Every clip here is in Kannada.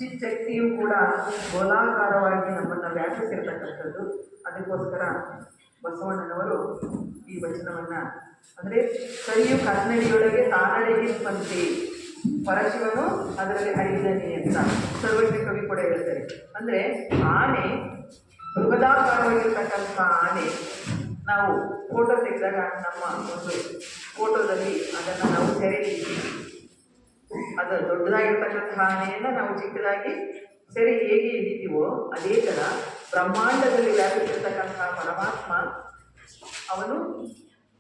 ಚಿಚ್ಚಕ್ತಿಯು ಕೂಡ ಗೋಲಾಕಾರವಾಗಿ ನಮ್ಮನ್ನು ವ್ಯಾಪಿಸಿರ್ತಕ್ಕಂಥದ್ದು. ಅದಕ್ಕೋಸ್ಕರ ಬಸವಣ್ಣನವರು ಈ ವಚನವನ್ನು ಅಂದರೆ ಸರಿಯು ಕನ್ನಡಿಯೊಳಗೆ ತಾನಡೆಗಿರುವಂತೆ ಪರಶಿವನು ಅದರಲ್ಲಿ ಅಡಿದ್ದಾನೆ ಅಂತ ಸರ್ವಜ್ಞ ಕವಿ ಕೂಡ ಹೇಳ್ತಾರೆ. ಅಂದರೆ ಆನೆ ಬೃಹದಾಕಾರವಾಗಿರ್ತಕ್ಕಂಥ ಆನೆ ನಾವು ಫೋಟೋ ತೆಗೆದಾಗ ನಮ್ಮ ಒಂದು ಫೋಟೋದಲ್ಲಿ ಅದನ್ನು ನಾವು ಸೆರೆ ಹಿಡಿತೀವಿ. ಅದು ದೊಡ್ಡದಾಗಿರ್ತಕ್ಕಂತಹ ಆನೆಯನ್ನು ನಾವು ಚಿಕ್ಕದಾಗಿ ಸೆರೆ ಹೇಗೆ ಹಿಡಿತೀವೋ ಅದೇ ಥರ ಬ್ರಹ್ಮಾಂಡದಲ್ಲಿ ವ್ಯಾಪಿಸಿರ್ತಕ್ಕಂತಹ ಪರಮಾತ್ಮ ಅವನು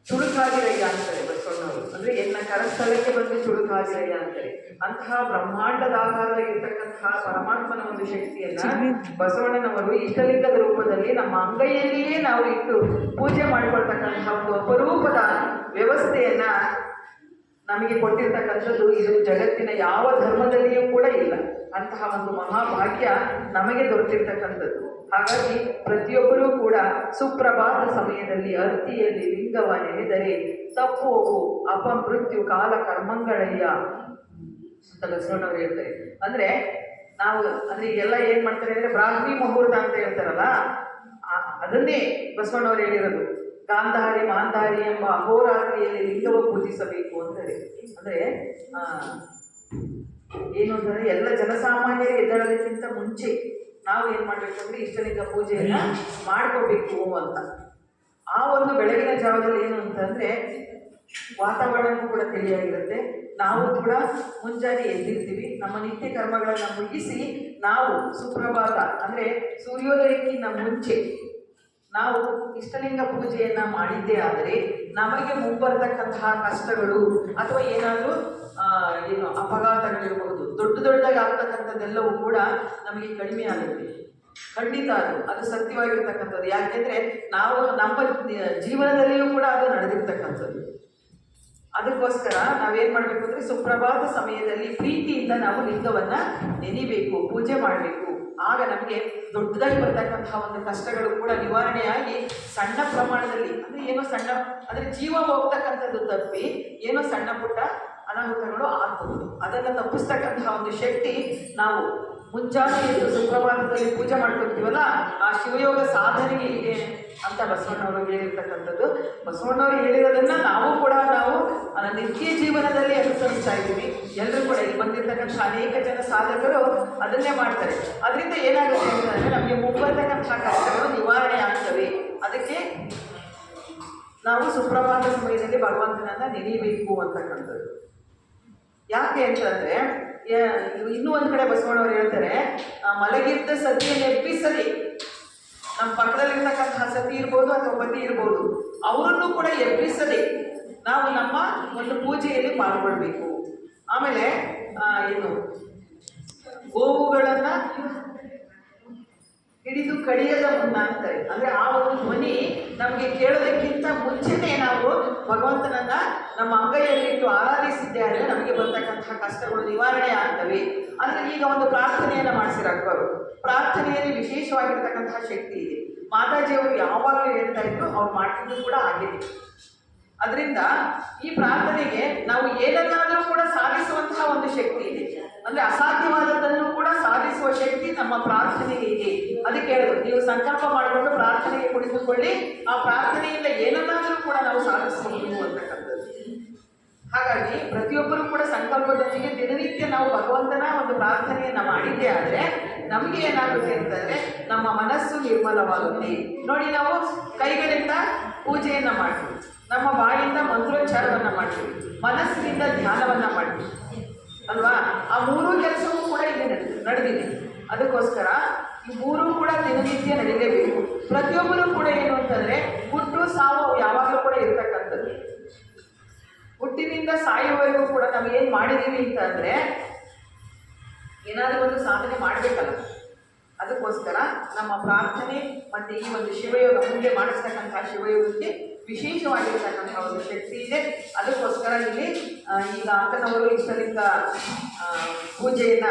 ಚುರುಕಾಗಿರಯ್ಯ ಅಂತಾರೆ ಬಸವಣ್ಣವರು. ಅಂದರೆ ಎನ್ನ ಕರಸ್ಥಳಕ್ಕೆ ಬಂದು ಚುರುಕಾಗಿರಯ್ಯ ಅಂತಾರೆ. ಅಂತಹ ಬ್ರಹ್ಮಾಂಡದ ಆಕಾರವಾಗಿರ್ತಕ್ಕಂತಹ ಪರಮಾತ್ಮನ ಒಂದು ಶಕ್ತಿಯನ್ನ ಬಸವಣ್ಣನವರು ಇಷ್ಟಲಿಂಗದ ರೂಪದಲ್ಲಿ ನಮ್ಮ ಅಂಗೈಯಲ್ಲಿಯೇ ನಾವು ಇಟ್ಟು ಪೂಜೆ ಮಾಡಿಕೊಳ್ತಕ್ಕಂತಹ ಒಂದು ಅಪರೂಪದ ವ್ಯವಸ್ಥೆಯನ್ನ ನಮಗೆ ಕೊಟ್ಟಿರ್ತಕ್ಕಂಥದ್ದು ಇದು ಜಗತ್ತಿನ ಯಾವ ಧರ್ಮದಲ್ಲಿಯೂ ಕೂಡ ಇಲ್ಲ. ಅಂತಹ ಒಂದು ಮಹಾಭಾಗ್ಯ ನಮಗೆ ದೊರೆತಿರ್ತಕ್ಕಂಥದ್ದು. ಹಾಗಾಗಿ ಪ್ರತಿಯೊಬ್ಬರೂ ಕೂಡ ಸುಪ್ರಭಾತ ಸಮಯದಲ್ಲಿ ಅರ್ತಿಯಲ್ಲಿ ಲಿಂಗವ ನೆನೆದರೆ ತಪ್ಪುವು ಅಪಮೃತ್ಯು ಕಾಲ ಕರ್ಮಂಗಳಯ್ಯ ಅಂತ ಬಸವಣ್ಣವ್ರು ಹೇಳ್ತಾರೆ. ಅಂದ್ರೆ ನಾವು ಅಂದ್ರೆ ಈಗೆಲ್ಲ ಏನ್ ಮಾಡ್ತಾರೆ ಅಂದ್ರೆ ಬ್ರಾಹ್ಮಿ ಮುಹೂರ್ತ ಅಂತ ಹೇಳ್ತಾರಲ್ಲ, ಅದನ್ನೇ ಬಸವಣ್ಣವ್ರು ಹೇಳಿರೋದು. ಗಾಂಧಾರಿ ಮಾಂಧಾರಿ ಎಂಬ ಅಹೋರಾತ್ರಿಯಲ್ಲಿ ಲಿಂಗವ ಪೂಜಿಸಬೇಕು ಅಂತಾರೆ. ಅಂದ್ರೆ ಏನು ಅಂತಂದ್ರೆ ಎಲ್ಲ ಜನಸಾಮಾನ್ಯರಿಗೆ ಎದ್ದೇಳೋದಕ್ಕಿಂತ ಮುಂಚೆ ನಾವು ಏನ್ ಮಾಡ್ಬೇಕು ಅಂದ್ರೆ ಇಷ್ಟಲಿಂಗ ಪೂಜೆಯನ್ನ ಮಾಡ್ಕೋಬೇಕು ಅಂತ. ಆ ಒಂದು ಬೆಳಗಿನ ಜಾವದಲ್ಲಿ ಏನು ಅಂತಂದ್ರೆ ವಾತಾವರಣವೂ ಕೂಡ ತಿಳಿಯಾಗಿರುತ್ತೆ. ನಾವು ಕೂಡ ಮುಂಜಾನೆ ಎದ್ದಿರ್ತೀವಿ. ನಮ್ಮ ನಿತ್ಯ ಕರ್ಮಗಳನ್ನ ಮುಗಿಸಿ ನಾವು ಸುಪ್ರಭಾತ ಅಂದ್ರೆ ಸೂರ್ಯೋದಯಕ್ಕಿಂತ ಮುಂಚೆ ನಾವು ಇಷ್ಟಲಿಂಗ ಪೂಜೆಯನ್ನ ಮಾಡಿದ್ದೇ ಆದರೆ ನಮಗೆ ಮುಂಬರ್ತಕ್ಕಂತಹ ಕಷ್ಟಗಳು ಅಥವಾ ಏನಾದರೂ ಏನು ಅಪಘಾತಗಳಿರಬಹುದು, ದೊಡ್ಡದಾಗಿ ಆಗ್ತಕ್ಕಂಥದ್ದೆಲ್ಲವೂ ಕೂಡ ನಮಗೆ ಕಡಿಮೆ ಆಗುತ್ತೆ. ಖಂಡಿತ ಅದು ಸತ್ಯವಾಗಿರ್ತಕ್ಕಂಥದ್ದು. ಯಾಕೆಂದ್ರೆ ನಾವು ನಮ್ಮ ಜೀವನದಲ್ಲಿಯೂ ಕೂಡ ಅದು ನಡೆದಿರ್ತಕ್ಕಂಥದ್ದು. ಅದಕ್ಕೋಸ್ಕರ ನಾವೇನ್ ಮಾಡ್ಬೇಕು ಅಂದ್ರೆ ಸುಪ್ರಭಾತ ಸಮಯದಲ್ಲಿ ಪ್ರೀತಿಯಿಂದ ನಾವು ಲಿಂಗವನ್ನ ನೆನಿಬೇಕು, ಪೂಜೆ ಮಾಡಬೇಕು. ಆಗ ನಮಗೆ ದೊಡ್ಡದಾಗಿ ಬರ್ತಕ್ಕಂತಹ ಒಂದು ಕಷ್ಟಗಳು ಕೂಡ ನಿವಾರಣೆಯಾಗಿ ಸಣ್ಣ ಪ್ರಮಾಣದಲ್ಲಿ ಅಂದ್ರೆ ಏನೋ ಸಣ್ಣ ಅಂದ್ರೆ ಜೀವ ಹೋಗ್ತಕ್ಕಂಥದ್ದು ತಪ್ಪಿ ಏನೋ ಸಣ್ಣ ಪುಟ್ಟ ಅನಾಹುತಗಳು ಆಗ್ಬಹುದು. ಅದನ್ನು ತಪ್ಪಿಸ್ತಕ್ಕಂತಹ ಒಂದು ಶಕ್ತಿ ನಾವು ಮುಂಜಾನೆ ಎದ್ದು ಸುಪ್ರಭಾತದಲ್ಲಿ ಪೂಜೆ ಮಾಡ್ಕೊಳ್ತೀವಲ್ಲ, ಆ ಶಿವಯೋಗ ಸಾಧನೆಗೆ ಇದೆ ಅಂತ ಬಸವಣ್ಣವರು ಹೇಳಿರ್ತಕ್ಕಂಥದ್ದು. ಬಸವಣ್ಣವರು ಹೇಳಿರೋದನ್ನ ನಾವು ನಿತ್ಯ ಜೀವನದಲ್ಲಿ ಅನುಸರಿಸ್ತಾ ಇದ್ದೀವಿ. ಎಲ್ಲರೂ ಕೂಡ ಇಲ್ಲಿ ಬಂದಿರ್ತಕ್ಕಂಥ ಅನೇಕ ಜನ ಸಾಧಕರು ಅದನ್ನೇ ಮಾಡ್ತಾರೆ. ಅದರಿಂದ ಏನಾಗುತ್ತೆ ಅಂತಂದ್ರೆ ನಮಗೆ ಮುಂಬರ್ತಕ್ಕಂತಹ ಕಷ್ಟಗಳು ನಿವಾರಣೆ ಆಗ್ತವೆ. ಅದಕ್ಕೆ ನಾವು ಸುಪ್ರಭಾತ ಸಮಯದಲ್ಲಿ ಭಗವಂತನನ್ನ ನೆನೆಯಬೇಕು ಅಂತಕ್ಕಂಥದ್ದು. ಯಾಕೆ ಅಂತಂದ್ರೆ ಇನ್ನೂ ಒಂದ್ ಕಡೆ ಬಸವಣ್ಣವ್ರು ಹೇಳ್ತಾರೆ, ಮಲಗಿದ್ದ ಸತಿಯನ್ನು ಎಬ್ಬಿಸಲಿ. ನಮ್ಮ ಪಕ್ಕದಲ್ಲಿರ್ತಕ್ಕಂತಹ ಸತಿ ಇರ್ಬೋದು ಅಥವಾ ಪತಿ ಇರ್ಬೋದು, ಅವರನ್ನು ಕೂಡ ಎಬ್ಬಿಸಲಿ ನಾವು ನಮ್ಮ ಒಂದು ಪೂಜೆಯಲ್ಲಿ ಪಾಲ್ಗೊಳ್ಬೇಕು. ಆಮೇಲೆ ಏನು ಗೋವುಗಳನ್ನ ಹಿಡಿದು ಕಡಿಯದ ಮುನ್ನ ಅಂತಾರೆ. ಅಂದ್ರೆ ಆ ಒಂದು ಧ್ವನಿ ನಮಗೆ ಕೇಳೋದಕ್ಕಿಂತ ಮುಂಚೆನೆ ನಾವು ಭಗವಂತನನ್ನ ನಮ್ಮ ಅಂಗೈಯಲ್ಲಿಟ್ಟು ಆರಾಧಿಸಿದ್ದೆ ಆದರೆ ನಮಗೆ ಬರ್ತಕ್ಕಂತಹ ಕಷ್ಟಗಳು ನಿವಾರಣೆ ಆಗ್ತವೆ. ಅಂದ್ರೆ ಈಗ ಒಂದು ಪ್ರಾರ್ಥನೆಯನ್ನ ಮಾಡಿಸಿರಕ್ಕವರು, ಪ್ರಾರ್ಥನೆಯಲ್ಲಿ ವಿಶೇಷವಾಗಿರ್ತಕ್ಕಂತಹ ಶಕ್ತಿ ಇದೆ. ಮಾತಾಜಿಯವರು ಯಾವಾಗಲೂ ಹೇಳ್ತಾ ಇದ್ರು, ಅವ್ರು ಮಾಡ್ತಿದ್ದು ಕೂಡ ಆಗಿದೆ. ಅದರಿಂದ ಈ ಪ್ರಾರ್ಥನೆಗೆ ನಾವು ಏನನ್ನಾದರೂ ಕೂಡ ಸಾಧಿಸುವಂತಹ ಒಂದು ಶಕ್ತಿ ಇದೆ. ಅಂದ್ರೆ ಅಸಾಧ್ಯವಾದದ್ದನ್ನು ಕೂಡ ಸಾಧಿಸುವ ಶಕ್ತಿ ನಮ್ಮ ಪ್ರಾರ್ಥನೆಗೆ ಇದೆ. ಅದಕ್ಕೆ ಹೇಳಿದ್ರು, ನೀವು ಸಂಕಲ್ಪ ಮಾಡಿಕೊಂಡು ಪ್ರಾರ್ಥನೆಗೆ ಕುಳಿತುಕೊಳ್ಳಿ, ಆ ಪ್ರಾರ್ಥನೆಯಿಂದ ಏನನ್ನಾದರೂ ಕೂಡ ನಾವು ಸಾಧಿಸಬಹುದು ಅಂತಕ್ಕಂಥದ್ದು. ಹಾಗಾಗಿ ಪ್ರತಿಯೊಬ್ಬರೂ ಕೂಡ ಸಂಕಲ್ಪದೊಂದಿಗೆ ದಿನನಿತ್ಯ ನಾವು ಭಗವಂತನ ಒಂದು ಪ್ರಾರ್ಥನೆಯನ್ನ ಮಾಡಿದ್ದೇ ಆದರೆ ನಮಗೆ ಏನಾಗುತ್ತೆ ಅಂತಂದ್ರೆ ನಮ್ಮ ಮನಸ್ಸು ನಿರ್ಮಲವಾಗುತ್ತೆ. ನೋಡಿ, ನಾವು ಕೈಗಳಿಂದ ಪೂಜೆಯನ್ನ ಮಾಡ್ತೀವಿ, ನಮ್ಮ ಬಾಯಿಂದ ಮಂತ್ರೋಚ್ಚಾರವನ್ನ ಮಾಡ್ತೀವಿ, ಮನಸ್ಸಿನಿಂದ ಧ್ಯಾನವನ್ನ ಮಾಡ್ತೀವಿ ಅಲ್ವಾ? ಆ ಮೂರೂ ಕೆಲಸವೂ ಕೂಡ ಇಲ್ಲಿ ನಡೆದಿದೆ. ಅದಕ್ಕೋಸ್ಕರ ಈ ಮೂರೂ ಕೂಡ ದಿನನಿತ್ಯ ನಡೀಲೇಬೇಕು. ಪ್ರತಿಯೊಬ್ಬರೂ ಕೂಡ ಏನು ಅಂತಂದ್ರೆ ಹುಟ್ಟು ಸಾವು ಯಾವಾಗಲೂ ಕೂಡ ಇರ್ತಕ್ಕಂಥದ್ದು. ಹುಟ್ಟಿನಿಂದ ಸಾಯುವವರೆಗೂ ಕೂಡ ನಾವು ಏನು ಮಾಡಿದೀವಿ ಅಂತಂದ್ರೆ ಏನಾದರೂ ಒಂದು ಸಾಧನೆ ಮಾಡಬೇಕಲ್ಲ. ಅದಕ್ಕೋಸ್ಕರ ನಮ್ಮ ಪ್ರಾರ್ಥನೆ ಮತ್ತೆ ಈ ಒಂದು ಶಿವಯೋಗ ಮುಂದೆ ಮಾಡಿಸ್ತಕ್ಕಂತಹ ಶಿವಯೋಗಕ್ಕೆ ವಿಶೇಷವಾಗಿರ್ತಕ್ಕಂತಹ ಒಂದು ಶಕ್ತಿ ಇದೆ. ಅದಕ್ಕೋಸ್ಕರ ಇಲ್ಲಿ ಈಗ ಅಕ್ಕನವರು ಇಷ್ಟಲಿಂಗ ಪೂಜೆಯನ್ನ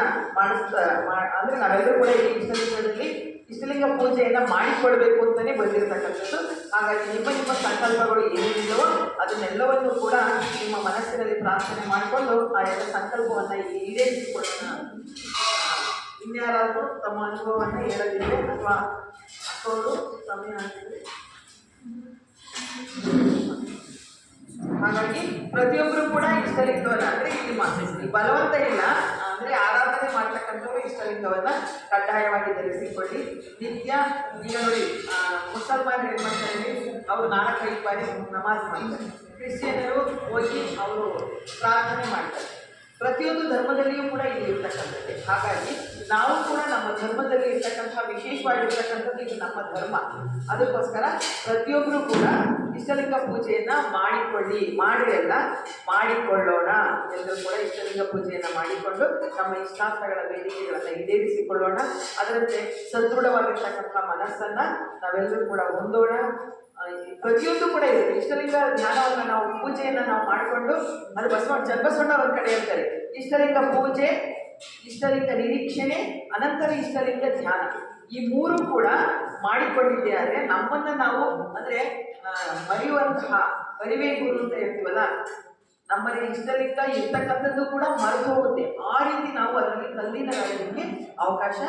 ಅಂದ್ರೆ ನಾವೆಲ್ಲರೂ ಕೂಡ ಈ ಇಷ್ಟಲಿಂಗ ಪೂಜೆಯನ್ನ ಮಾಡಿಕೊಳ್ಬೇಕು ಅಂತಾನೆ ಬಂದಿರತಕ್ಕಂಥದ್ದು. ಹಾಗಾಗಿ ನಿಮ್ಮ ಸಂಕಲ್ಪಗಳು ಏನೇನಿದೆಯೋ ಅದನ್ನೆಲ್ಲವನ್ನು ಕೂಡ ನಿಮ್ಮ ಮನಸ್ಸಿನಲ್ಲಿ ಪ್ರಾರ್ಥನೆ ಮಾಡಿಕೊಂಡು ಆ ಎಲ್ಲ ಸಂಕಲ್ಪವನ್ನ ಇಲ್ಲಿ ಈಡೇರಿಸಿಕೊಳ್ಳೋಣ. ಇನ್ಯಾರಾದರೂ ತಮ್ಮ ಅನುಭವವನ್ನು ಹೇಳದಿದ್ರೆ ಅಥವಾ ಅಕ್ಕವರು ಸಮಯ ಆಗ್ತಿದ್ರೆ. ಹಾಗಾಗಿ ಪ್ರತಿಯೊಬ್ಬರು ಕೂಡ ಇಷ್ಟಲಿಂಗವನ್ನ ಅಂದ್ರೆ ಇಲ್ಲಿ ಬಲವಂತ ಇಲ್ಲ, ಅಂದ್ರೆ ಆರಾಧನೆ ಮಾಡ್ತಕ್ಕಂಥವ್ರು ಇಷ್ಟಲಿಂಗವನ್ನ ಕಡ್ಡಾಯವಾಗಿ ಧರಿಸಿಕೊಳ್ಳಿ. ನಿತ್ಯ ಈಗ ನೋಡಿ ಮುಸಲ್ಮಾನರು ಏನ್ ಮಾಡ್ತಾರೆ, ಅವರು 4-5 ಬಾರಿ ನಮಾಜ್ ಮಾಡ್ತಾರೆ. ಕ್ರಿಶ್ಚಿಯನರು ಹೋಗಿ ಅವರು ಪ್ರಾರ್ಥನೆ ಮಾಡ್ತಾರೆ. ಪ್ರತಿಯೊಂದು ಧರ್ಮದಲ್ಲಿಯೂ ಕೂಡ ಇಲ್ಲಿ ಇರ್ತಕ್ಕಂಥದ್ದೇ. ಹಾಗಾಗಿ ನಾವು ಕೂಡ ನಮ್ಮ ಧರ್ಮದಲ್ಲಿ ಇರ್ತಕ್ಕಂಥ ವಿಶೇಷವಾಗಿರ್ತಕ್ಕಂಥದ್ದು ಇದು ನಮ್ಮ ಧರ್ಮ. ಅದಕ್ಕೋಸ್ಕರ ಪ್ರತಿಯೊಬ್ಬರು ಕೂಡ ಇಷ್ಟಲಿಂಗ ಪೂಜೆಯನ್ನ ಮಾಡಿಕೊಳ್ಳೋಣ. ಎಲ್ಲರೂ ಕೂಡ ಇಷ್ಟಲಿಂಗ ಪೂಜೆಯನ್ನ ಮಾಡಿಕೊಂಡು ನಮ್ಮ ಇಷ್ಟಾರ್ಥಗಳ ಬೇಡಿಕೆಗಳನ್ನು ಈಡೇರಿಸಿಕೊಳ್ಳೋಣ. ಅದರಂತೆ ಸದೃಢವಾಗಿರ್ತಕ್ಕಂಥ ಮನಸ್ಸನ್ನ ನಾವೆಲ್ಲರೂ ಕೂಡ ಹೊಂದೋಣ. ಪ್ರತಿಯೊಂದು ಕೂಡ ಇದೆ. ಇಷ್ಟಲಿಂಗ ಜ್ಞಾನವನ್ನು ನಾವು ಪೂಜೆಯನ್ನು ನಾವು ಮಾಡಿಕೊಂಡು ಅದು ಜನ್ಬಸವಣ್ಣ ಒಂದು ಕಡೆ ಹೇಳ್ತಾರೆ, ಇಷ್ಟಲಿಂಗ ಪೂಜೆ, ಇಷ್ಟಲಿಂಗ ನಿರೀಕ್ಷಣೆ, ಅನಂತರ ಇಷ್ಟಲಿಂಗ ಧ್ಯಾನ. ಈ 3 ಕೂಡ ಮಾಡಿಕೊಂಡಿದ್ದೆ ಆದರೆ ನಮ್ಮನ್ನ ನಾವು ಅಂದ್ರೆ ಮರೆಯುವೆ ಗುರು ಅಂತ ಹೇಳ್ತೀವಲ್ಲ, ನಮ್ಮಲ್ಲಿ ಇಷ್ಟಲಿಂಗ ಇರ್ತಕ್ಕಂಥದ್ದು ಕೂಡ ಮರೆತು ಹೋಗುತ್ತೆ. ಆ ರೀತಿ ನಾವು ಅದರಲ್ಲಿ ತಲ್ಲೀನರಾಗಲಿಕ್ಕೆ ಅವಕಾಶ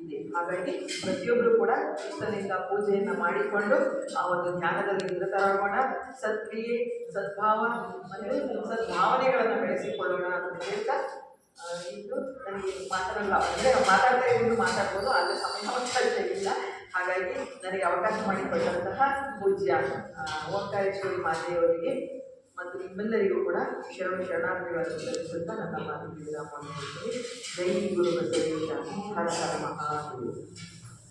ಇದೆ. ಹಾಗಾಗಿ ಪ್ರತಿಯೊಬ್ಬರು ಕೂಡ ಇಷ್ಟಲಿಂಗ ಪೂಜೆಯನ್ನ ಮಾಡಿಕೊಂಡು ಆ ಒಂದು ಧ್ಯಾನದಲ್ಲಿ ನಿರತರಾಗೋಣ. ಸತ್ಕ್ರಿಯೆ, ಸದ್ಭಾವ ಮತ್ತು ಸದ್ಭಾವನೆಗಳನ್ನು ಬೆಳೆಸಿಕೊಳ್ಳೋಣ ಅಂತ ಹೇಳ್ತಾ ಇದು ನನಗೆ ಮಾತಾಡಲ್ಲ ಅಂದರೆ ಮಾತಾಡ್ತಾ ಇದ್ದು ಮಾತಾಡ್ಬೋದು, ಆದರೆ ಸಮಯಾವಕಾಶ ಇಲ್ಲ. ಹಾಗಾಗಿ ನನಗೆ ಅವಕಾಶ ಮಾಡಿಕೊಟ್ಟಂತಹ ಪೂಜ್ಯ ಓಂಕಾರೇಶ್ವರಿ ಮಾತೆಯವರಿಗೆ ಮತ್ತು ನಿಮ್ಮೆಲ್ಲರಿಗೂ ಕೂಡ ಶರಣಾರ್ಥಿಗಳನ್ನು ಸಲ್ಲಿಸುತ್ತಾ ನನ್ನ ಮಾತಿಗೆ ವಿರಾಮ ಮಾಡ್ತೀನಿ. ಜೈ ಗುರು ಬಸವೇಶ ಹರ ಹರ ಮಹಾದೇವ.